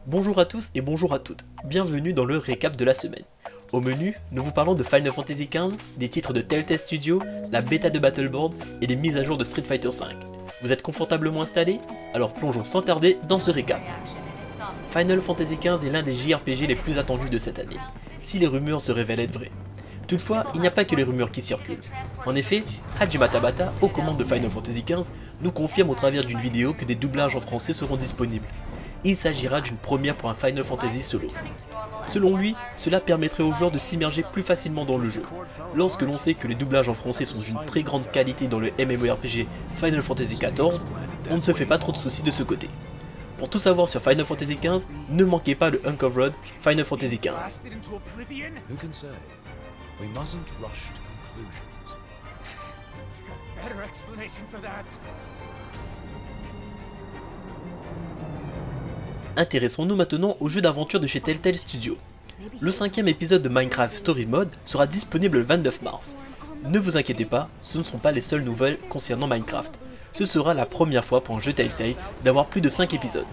Bonjour à tous et bonjour à toutes, bienvenue dans le récap de la semaine. Au menu, nous vous parlons de Final Fantasy XV, des titres de Telltale Studios, la bêta de Battleborn et les mises à jour de Street Fighter V. Vous êtes confortablement installés? Alors plongeons sans tarder dans ce récap. Final Fantasy XV est l'un des JRPG les plus attendus de cette année, si les rumeurs se révèlent être vraies. Toutefois, il n'y a pas que les rumeurs qui circulent. En effet, Hajime Tabata, aux commandes de Final Fantasy XV, nous confirme au travers d'une vidéo que des doublages en français seront disponibles. Il s'agira d'une première pour un Final Fantasy solo. Selon lui, cela permettrait aux joueurs de s'immerger plus facilement dans le jeu. Lorsque l'on sait que les doublages en français sont d'une très grande qualité dans le MMORPG Final Fantasy XIV, on ne se fait pas trop de soucis de ce côté. Pour tout savoir sur Final Fantasy XV, ne manquez pas le Uncovered Final Fantasy XV. We mustn't rush to conclusions. Better explanation for that. Intéressons-nous maintenant au jeu d'aventure de chez Telltale Studios. Le 5e épisode de Minecraft Story Mode sera disponible le 29 mars. Ne vous inquiétez pas, ce ne sont pas les seules nouvelles concernant Minecraft. Ce sera la première fois pour un jeu Telltale d'avoir plus de 5 épisodes.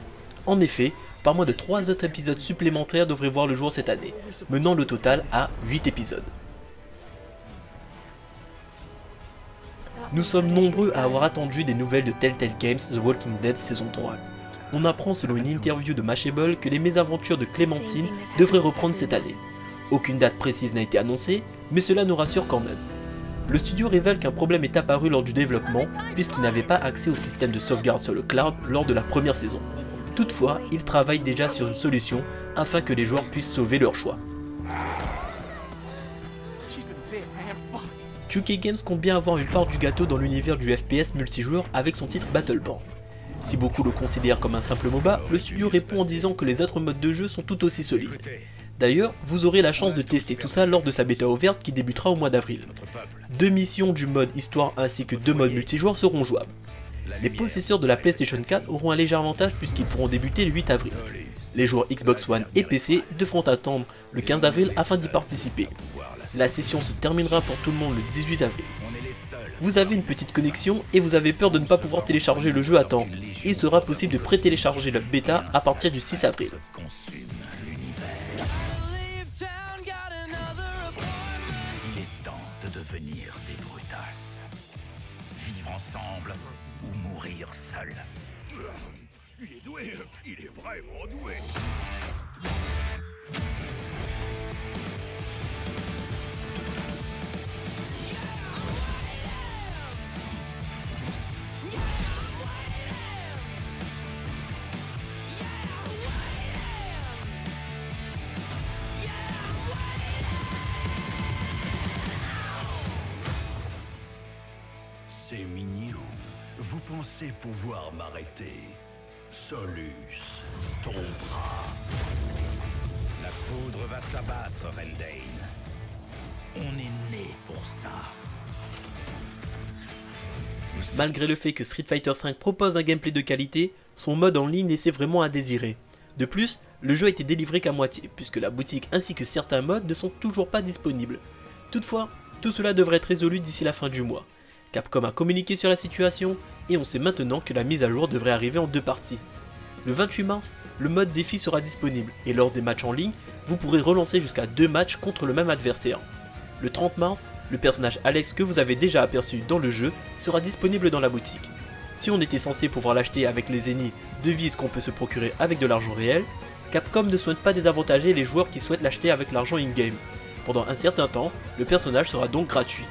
En effet, pas moins de 3 autres épisodes supplémentaires devraient voir le jour cette année, menant le total à 8 épisodes. Nous sommes nombreux à avoir attendu des nouvelles de Telltale Games The Walking Dead saison 3. On apprend selon une interview de Mashable que les mésaventures de Clémentine devraient reprendre cette année. Aucune date précise n'a été annoncée, mais cela nous rassure quand même. Le studio révèle qu'un problème est apparu lors du développement, puisqu'il n'avait pas accès au système de sauvegarde sur le cloud lors de la première saison. Toutefois, il travaille déjà sur une solution afin que les joueurs puissent sauver leur choix. 2K Games compte bien avoir une part du gâteau dans l'univers du FPS multijoueur avec son titre Battleborn. Si beaucoup le considèrent comme un simple MOBA, le studio répond en disant que les autres modes de jeu sont tout aussi solides. D'ailleurs, vous aurez la chance de tester tout ça lors de sa bêta ouverte qui débutera au mois d'avril. 2 missions du mode histoire ainsi que 2 modes multijoueurs seront jouables. Les possesseurs de la PlayStation 4 auront un léger avantage puisqu'ils pourront débuter le 8 avril. Les joueurs Xbox One et PC devront attendre le 15 avril afin d'y participer. La session se terminera pour tout le monde le 18 avril. Vous avez une petite connexion et vous avez peur de ne pas pouvoir télécharger le jeu à temps. Il sera possible de pré-télécharger la bêta à partir du 6 avril. Il est temps de devenir des brutasses. Vivre ensemble ou mourir seul. Il est doué, il est vraiment doué. C'est mignon. Vous pensez pouvoir m'arrêter? Solus tombera. La foudre va s'abattre, Rendain. On est né pour ça. Malgré le fait que Street Fighter V propose un gameplay de qualité, son mode en ligne laissait vraiment à désirer. De plus, le jeu a été délivré qu'à moitié, puisque la boutique ainsi que certains modes ne sont toujours pas disponibles. Toutefois, tout cela devrait être résolu d'ici la fin du mois. Capcom a communiqué sur la situation, et on sait maintenant que la mise à jour devrait arriver en 2 parties. Le 28 mars, le mode défi sera disponible, et lors des matchs en ligne, vous pourrez relancer jusqu'à 2 matchs contre le même adversaire. Le 30 mars, le personnage Alex que vous avez déjà aperçu dans le jeu sera disponible dans la boutique. Si on était censé pouvoir l'acheter avec les ennemis devises qu'on peut se procurer avec de l'argent réel, Capcom ne souhaite pas désavantager les joueurs qui souhaitent l'acheter avec l'argent in-game. Pendant un certain temps, le personnage sera donc gratuit.